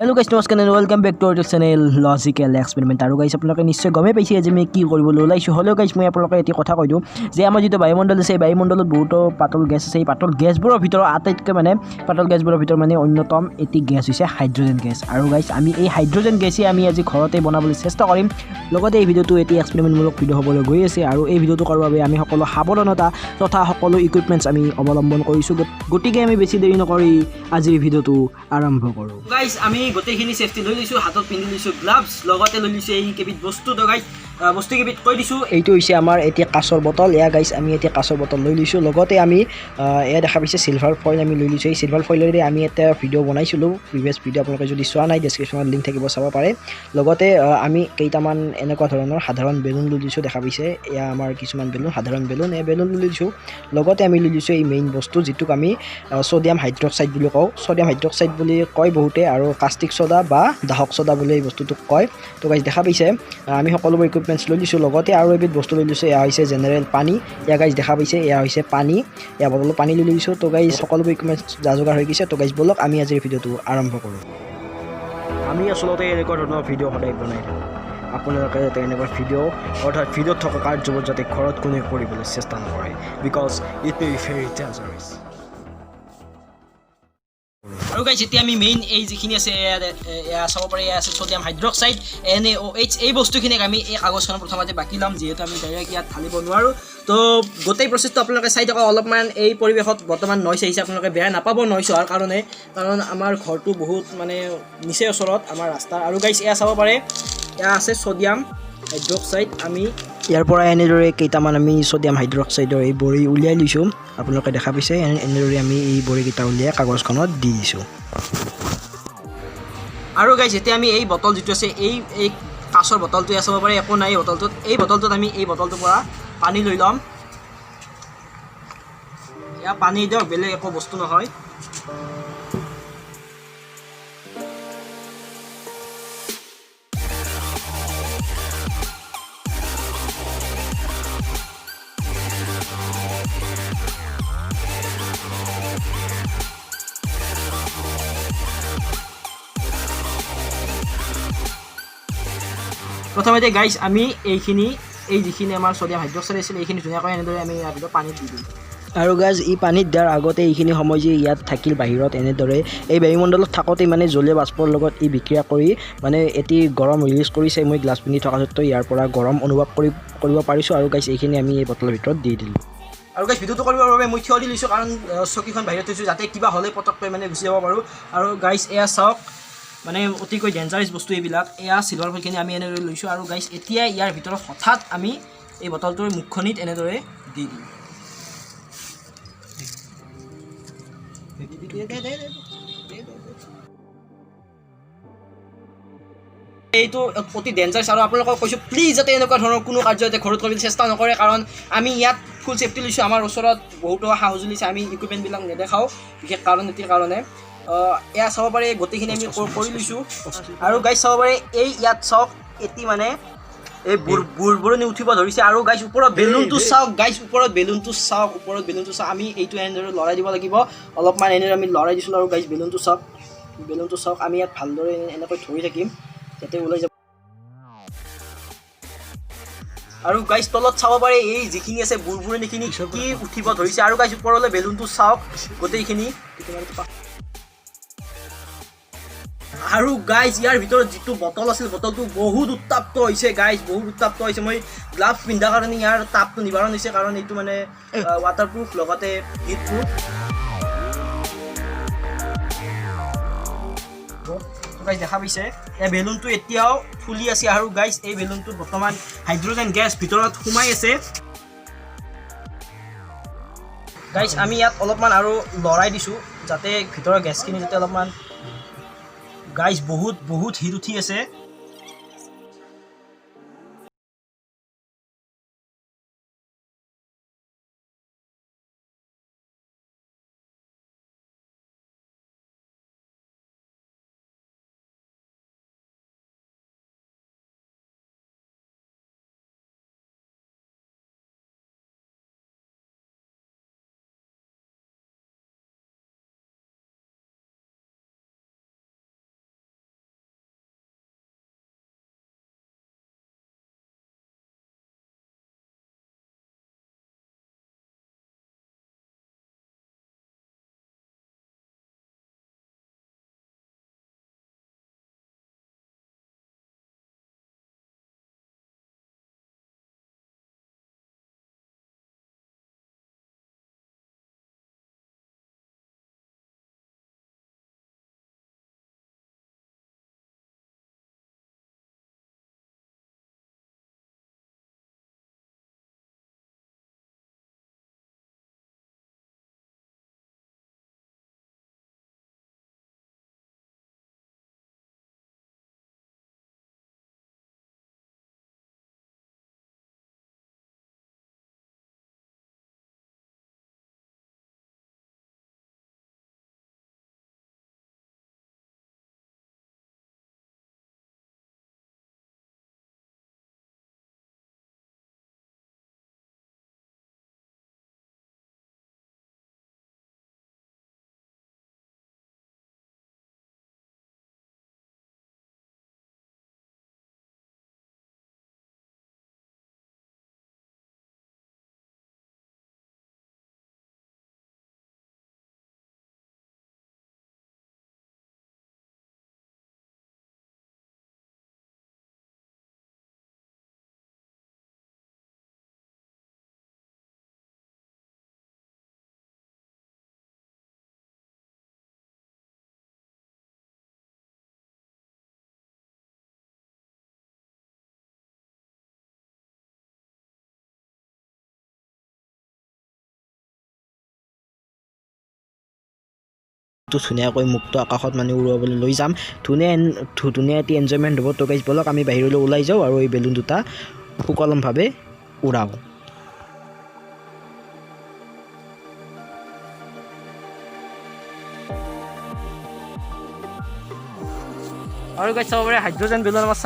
Hello guys, নমস্কাৰ and welcome back to our channel Logical Experiment। আৰু গাইছ আপোনালোকে নিশ্চয় গমে পাইছে যে আমি কি কৰিবলৈ ওলাইছো। হলেও গাইছ মই আপোনালোকক এটি কথা কৈ দিওঁ যে আমাৰ যেটো বায়ুমণ্ডল আছে এই বায়ুমণ্ডলত বহুত পাতল গ্যাস আছে। এই পাতল গ্যাসবোৰৰ ভিতৰত আটাইতকৈ পাতল গ্যাসবোৰৰ ভিতৰত অন্যতম এটি গ্যাস হৈছে হাইড্ৰোজেন গ্যাস। আৰু গাইছ আমি এই হাইড্ৰোজেন গ্যাসই আমি আজি ঘৰতে বনাবলৈ চেষ্টা কৰিম। লগতে এই ভিডিওটো এটি এক্সপেৰিমেণ্টমূলক ভিডিও হ'বলৈ গৈ আছে আৰু এই ভিডিওটো কৰাৰ বাবে আমি সকলো সাৱধানতা তথা সকলো ইকুইপমেন্টছ আমি অৱলম্বন কৰিছো। গতিকে আমি বেছি দেৰি নকৰি আজিৰ ভিডিওটো আৰম্ভ কৰোঁ। গাইছ আমি গোটেইখিনি সেফটি লৈ লৈছো, হাতত পিন্ধি লৈছো গ্লাভছ, লগতে লৈ লৈছো এই কেবিধ বস্তু। তো গাইছ বস্তু কেবিধ কৈ দিছো, এইটো হৈছে আমাৰ এতিয়া কাঁচৰ বটল। এয়া গাইছ আমি এতিয়া কাঁচৰ বটল লৈ লৈছো। লগতে আমি এয়া দেখা পাইছে সিলভাৰ ফইল আমি লৈ লৈছো। এই সিলভাৰ ফইলেৰে আমি এটা ভিডিও বনাইছিলো, প্ৰিভিয়াছ ভিডিও আপোনালোকে যদি চোৱা নাই ডেছক্ৰিপশ্যনত লিংক থাকিব, চাব পাৰে। লগতে আমি কেইটামান এনেকুৱা ধৰণৰ সাধাৰণ বেলুন লৈ লৈছো, দেখা পাইছে এয়া আমাৰ কিছুমান বেলুন, সাধাৰণ বেলুন। এই বেলুন লৈ লৈছো। লগতে আমি লৈ লৈছো এই মেইন বস্তু যিটোক আমি সোডিয়াম হাইড্ৰক্সাইড বুলি কওঁ। সোডিয়াম হাইড্ৰক্সাইড বুলি কয় বহুতে, আৰু কাষ্টিক সোডা বা দাহক সোডা বুলি এই বস্তুটোক কয়। তো গাইছ দেখা পাইছে আমি সকলোবোৰ ইকুইপমেণ্টছ লৈ লৈছোঁ। লগতে আৰু এবিধ বস্তু লৈ লৈছোঁ, এয়া হৈছে জেনেৰেল পানী। এয়া গাইছ দেখা পাইছে এয়া হৈছে পানী, এয়া বটলত পানী লৈ লৈছোঁ। তো গাইছ সকলোবোৰ ইকুইপমেণ্টছ যা যোগাৰ হৈ গৈছে। তো গাইছ বলক আমি আজিৰ ভিডিঅ'টো আৰম্ভ কৰোঁ। আমি আচলতে এনেকুৱা ধৰণৰ ভিডিঅ' সদায় বনাই থাকোঁ। আপোনালোকে যাতে এনেকুৱা ভিডিঅ' অৰ্থাৎ ভিডিঅ'ত থকা কাৰ্যবোৰ যাতে ঘৰত কোনে কৰিবলৈ চেষ্টা নকৰে, because it may be very dangerous. আৰু গাইছ এতিয়া আমি মেইন এই যিখিনি আছে এয়া চাব পাৰে, এয়া আছে সোডিয়াম হাইড্ৰক্সাইড NaOH। এই বস্তুখিনিক আমি এই কাগজখনৰ প্ৰথমতে বাকি ল'ম, যিহেতু আমি ডাইৰেক্ট ইয়াত ঢালিব নোৱাৰোঁ। তো গোটেই প্ৰচেছটো আপোনালোকে চাই থকা। অলপমান এই পৰিৱেশত বৰ্তমান নইজ আহিছে, আপোনালোকে বেয়া নাপাব নইজ হোৱাৰ কাৰণে, কাৰণ আমাৰ ঘৰটো বহুত নিচে ওচৰত আমাৰ ৰাস্তা। আৰু গাইছ এয়া চাব পাৰে, এয়া আছে সোডিয়াম হাইড্ৰক্সাইড। আমি ইয়াৰ পৰা এনেদৰে কেইটামান আমি সোডিয়াম হাইড্ৰক্সাইডৰ এই বড়ি উলিয়াই লৈছোঁ। আপোনালোকে দেখা পাইছে এনেদৰে আমি এই বড়িকেইটা উলিয়াই কাগজখনত দি দিছোঁ। আৰু গাইছ এতিয়া আমি এই বটল যিটো আছে এই কাঁচৰ বটলটো চাব পাৰে, একো নাই বটলটোত। এই বটলটোত আমি এই বটলটোৰ পৰা পানী লৈ ল'ম। এয়া পানী দিয়ক, বেলেগ একো বস্তু নহয়। প্ৰথমতে গাইছ আমি এই যিখিনি আমাৰ সোডিয়াম হাইড্ৰক্সাইড আছিল এইখিনি ধুনীয়াকৈ এনেদৰে আমি ইয়াৰ ভিতৰত পানীত দি দিম। আৰু গাইছ এই পানীত দিয়াৰ আগতে এইখিনি সময় যে ইয়াত থাকিল বাহিৰত এনেদৰে এই বায়ুমণ্ডলত থাকোঁতে জলীয় বাষ্পৰ লগত ই বিক্ৰিয়া কৰি এটি গৰম ৰিলিজ কৰিছে। মই গ্লাছ পিন্ধি থকা সত্ত্বেও ইয়াৰ পৰা গৰম অনুভৱ কৰিব পাৰিছোঁ। আৰু গাইছ এইখিনি আমি এই বটলৰ ভিতৰত দি দিলোঁ। আৰু গাইছ ভিডিঅ'টো কৰিবৰ বাবে মই থিয় দি লৈছোঁ, কাৰণ চকীখন বাহিৰত থৈছোঁ যাতে কিবা হ'লে পটককৈ গুচি যাব পাৰোঁ। আৰু গাইছ এয়া চাওক, অতিকৈ ডেঞ্জাৰাছ বস্তু এইবিলাক। এয়া চিলভাৰ ফইলখিনি আমি এনেদৰে লৈছোঁ। আৰু গাইছ এতিয়া ইয়াৰ ভিতৰত হঠাৎ আমি এই বটলটোৰ মুখখনিত এনেদৰে দি দিম। এইটো অতি ডেঞ্জাৰাছ। আৰু আপোনালোকক কৈছোঁ প্লিজ যাতে এনেকুৱা ধৰণৰ কোনো কাৰ্য যাতে ঘৰত কৰিবলৈ চেষ্টা নকৰে, কাৰণ আমি ইয়াত ফুল ছেফটি লৈছোঁ। আমাৰ ওচৰত বহুতো সা সঁজুলি আছে, আমি ইকুইপমেণ্টবিলাক নেদেখাওঁ বিশেষ কাৰণ এটিৰ কাৰণে। এয়া চাব পাৰে গোটেইখিনি আমি কৰি লৈছোঁ। আৰু গাইছ চাব পাৰে ইয়াত চাওক এটি এই বুৰবুৰণি উঠিব ধৰিছে। আৰু গাইছ ওপৰত বেলুনটো চাওক, ওপৰত বেলুনটো চাওক। আমি এইটো এনেদৰে লৰাই দিব লাগিব। অলপমান এনেদৰে আমি লৰাই দিছিলোঁ। আৰু গাইছ বেলুনটো চাওক, আমি ইয়াত ভালদৰে এনেকৈ ধৰি থাকিম যাতে ওলাই যাব। আৰু গাইছ তলত চাব পাৰে এই যিখিনি আছে বুৰবুৰণিখিনি কি উঠিব ধৰিছে। আৰু গাইছ ওপৰলৈ বেলুনটো চাওক গোটেইখিনি। আৰু গাইছ ইয়াৰ ভিতৰত যিটো বটল আছিল বটলটো বহুত উত্তাপ্ত হৈছে গাইছ, বহুত উত্তাপ্ত হৈছে। মই গ্লাভছ পিন্ধাৰ কাৰণে ইয়াৰ তাপটো নিবাৰণ হৈছে, কাৰণ এইটো ৱাটাৰপ্ৰুফ লগতে হিটপ্ৰুফ। গাইছ দেখা পাইছে এই বেলুনটো এতিয়াও ফুলি আছে। আৰু গাইছ এই বেলুনটোত বৰ্তমান হাইড্ৰোজেন গেছ ভিতৰত সোমাই আছে। গাইছ আমি ইয়াত অলপমান আৰু লৰাই দিছোঁ যাতে ভিতৰৰ গেছখিনি যাতে অলপমান, গাইছ বহুত হিট উঠি আছে। তো ধুনীয়াকৈ মুক্ত আকাশত মানে উৰুৱাবলৈ লৈ যাম ধুনীয়া এটি এনজয়মেণ্ট হ'ব তো গাইজ বলক আমি বাহিৰলৈ ওলাই যাওঁ আৰু এই বেলুন দুটা সুকলমভাৱে উৰাওঁ আৰু গাইজ চাব পাৰে হাইড্ৰজেন বেলুন আমাৰ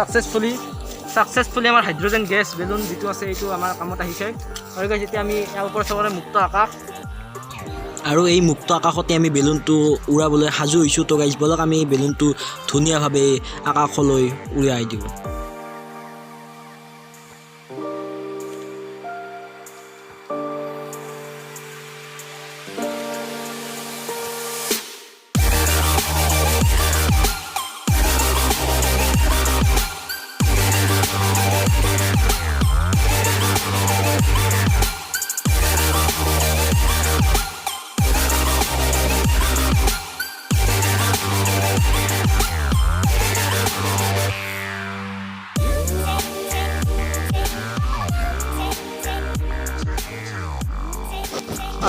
ছাকচেছফুলি আমাৰ হাইড্ৰজেন গেছ বেলুন যিটো আছে এইটো আমাৰ কামত আহিছে আৰু গাইজ এতিয়া আমি ইয়াৰ ওপৰত চাব পাৰে মুক্ত আকাশ আৰু এই মুক্ত আকাশতে আমি বেলুনটো উৰাবলৈ সাজু হৈছোঁ তো গাইজ বলক আমি এই বেলুনটো ধুনীয়াভাৱে আকাশলৈ উৰাই দিওঁ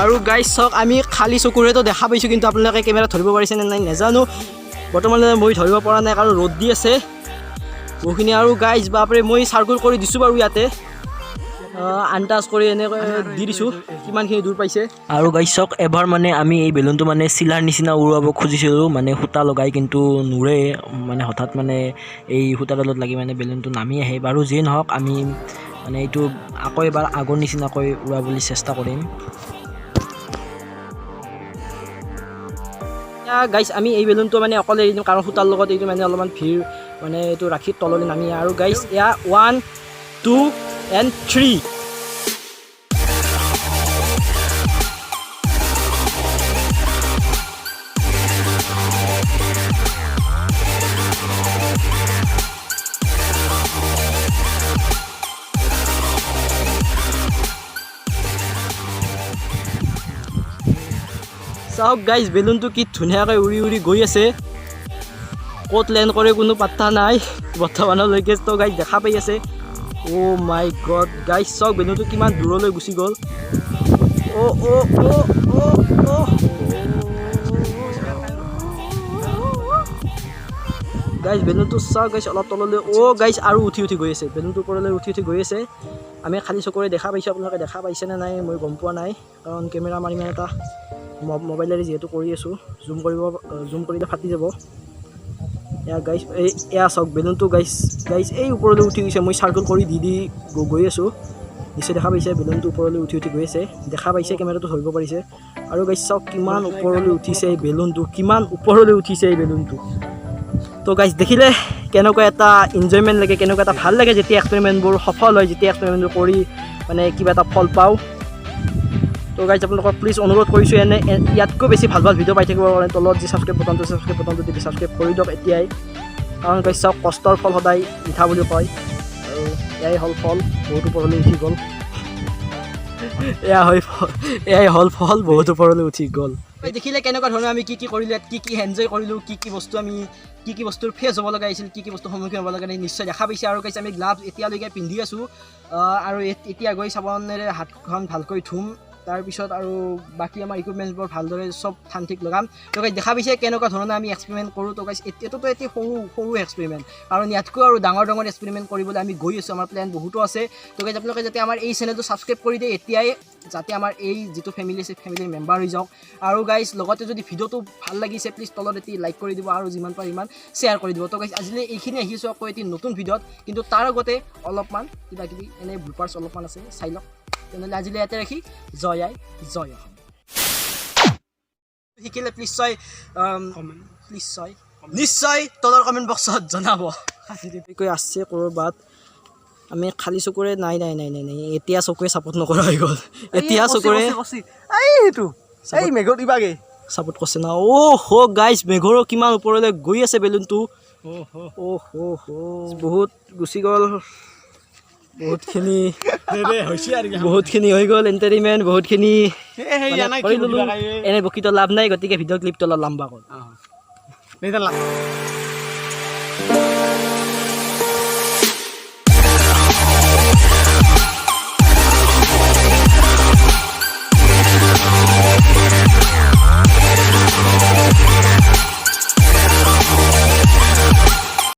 আৰু গাইজ চাওক আমি খালী চকুৰেতো দেখা পাইছোঁ কিন্তু আপোনালোকে কেমেৰা ধৰিব পাৰিছে নে নাই নাজানো বৰ্তমানলৈ মই ধৰিব পৰা নাই কাৰণ ৰ'দ দি আছে বহুখিনি আৰু গাইজ বাপৰে মই চাৰ্কুল কৰি দিছোঁ বাৰু ইয়াতে আনটাচ কৰি এনেকৈ দি দিছোঁ কিমানখিনি দূৰ পাইছে আৰু গাইজ চাওক এবাৰ মানে আমি এই বেলুনটো মানে চিলাৰ নিচিনা উৰুৱাব খুজিছিলোঁ মানে সূতা লগাই কিন্তু নুৰে মানে হঠাৎ মানে এই সূতাডালত লাগি মানে বেলুনটো নামি আহে বাৰু যিয়ে নহওক আমি মানে এইটো আকৌ এবাৰ আগৰ নিচিনাকৈ উৰাবলৈ চেষ্টা কৰিম গাইজ আমি এই বেলুনটো মানে অকলে এৰি দিম কাৰণ সূতাৰ লগত এইটো মানে অলপমান ভিৰ মানে এইটো ৰাখি তললৈ নামি আৰু গাইজ এয়া 1 2 and 3 চাওক গাইজ বেলুনটো কি ধুনীয়াকৈ উৰি উৰি গৈ আছে ক'ত লেণ্ড কৰে কোনো পাত্তা নাই বৰ্তমানলৈকে তো গাইজ দেখা পাই আছে অ' মাই গড গাইজ চাওক বেলুনটো কিমান দূৰলৈ গুচি গ'ল গাইজ বেলুনটো চাওক গাইজ অলপ তললৈ গাইজ আৰু উঠি গৈ আছে বেলুনটো ওপৰলৈ উঠি গৈ আছে আমি খালী চকুৰে দেখা পাইছোঁ আপোনালোকে দেখা পাইছেনে নাই মই গম পোৱা নাই কাৰণ কেমেৰা মাৰি ইমান এটা মোবাইলেৰে যিহেতু কৰি আছোঁ জুম কৰিলে ফাটি যাব এয়া গাইজ এয়া চাওক বেলুনটো গাইজ এই ওপৰলৈ উঠি গৈছে মই চাৰ্কুল কৰি দি গৈ আছোঁ নিশ্চয় দেখা পাইছে বেলুনটো ওপৰলৈ উঠি গৈ আছে দেখা পাইছে কেমেৰাটো ধৰিব পাৰিছে আৰু গাইজ চাওক কিমান ওপৰলৈ উঠিছে এই বেলুনটো তো গাইজ দেখিলে কেনেকুৱা এটা এনজয়মেণ্ট লাগে কেনেকুৱা এটা ভাল লাগে যেতিয়া এক্সপেৰিমেণ্টবোৰ সফল হয় যেতিয়া এক্সপেৰিমেণ্টবোৰ কৰি মানে কিবা এটা ফল পাওঁ তো গাইজ আপোনালোকক প্লিজ অনুৰোধ কৰিছোঁ ইয়াতকৈ বেছি ভাল ভিডিঅ' পাই থাকিবৰ কাৰণে তলত যি ছাবস্ক্ৰাইব বটনটো দি ছাবস্ক্ৰাইব কৰি দিয়ক এতিয়াই কাৰণ গাইজ চাওক কষ্টৰ ফল সদায় মিঠা বুলি কয় আৰু এয়াই হ'ল ফল বহুত ওপৰলৈ উঠি গ'ল এয়াই হ'ল ফল বহুত ওপৰলৈ উঠি গ'ল দেখিলে কেনেকুৱা ধৰণৰ আমি কি কৰিলোঁ কি এনজয় কৰিলোঁ কি বস্তু আমি কি বস্তুৰ ফেচ হ'ব লগা আহিছিল কি বস্তুৰ সন্মুখীন হ'ব লগা নিশ্চয় দেখা পাইছে আৰু গাইজ আমি গ্লাভছ এতিয়ালৈকে পিন্ধি আছোঁ আৰু এতিয়া গৈ চাবোনেৰে হাতখন ভালকৈ ধুম তাৰপিছত আৰু বাকী আমাৰ ইকুইপমেণ্টছবোৰ ভালদৰে চব ঠিক লগাম তো গাইজ দেখা পাইছে কেনেকুৱা ধৰণে আমি এক্সপেৰিমেণ্ট কৰোঁ তো গাইজ এইটোতো এটি সৰু এক্সপেৰিমেণ্ট কাৰণ ইয়াতকৈ আৰু ডাঙৰ এক্সপেৰিমেণ্ট কৰিবলৈ আমি গৈ আছোঁ আমাৰ প্লেন বহুতো আছে তো গাইজ আপোনালোকে যাতে আমাৰ এই চেনেলটো ছাবস্ক্ৰাইব কৰি দিয়ে এতিয়াই যাতে আমাৰ এই যিটো ফেমিলি আছে ফেমিলিৰ মেম্বাৰ হৈ যাওক আৰু গাইজ লগতে যদি ভিডিঅ'টো ভাল লাগিছে প্লিজ তলত এটি লাইক কৰি দিব আৰু যিমান পাৰে ইমান শ্বেয়াৰ কৰি দিব তো গাইজ আজিলৈ এইখিনি আহিছোঁ আকৌ এটি নতুন ভিডিঅ'ত কিন্তু তাৰ আগতে অলপমান কিবাকিবি এনে ব্লুপাৰ্ছ অলপমান আছে চাই লওক তেনেহ'লে আজিলৈ ইয়াতে ৰাখি জয় আই জয় অসম শিকিলে নিশ্চয় তলৰ কমেণ্ট বক্সত জনাব আছে ক'ৰবাত আমি খালী চকুৰে নাই এতিয়া চকুৰে ছাপোৰ্ট নকৰা হৈ গ'ল এতিয়া চকুৰে মেঘৰ দিবাগে ছাপোৰ্ট কৰিছে না গাইজ মেঘৰো কিমান ওপৰলৈ গৈ আছে বেলুনটো বহুত গুচি গ'ল বহুতখিনি হৈ গ'ল এণ্টাৰটেইনমেণ্ট বহুতখিনি এনে বকিতো লাভ নাই গতিকে ভিডিঅ' ক্লিপটো অলপ লম্বা হ'ল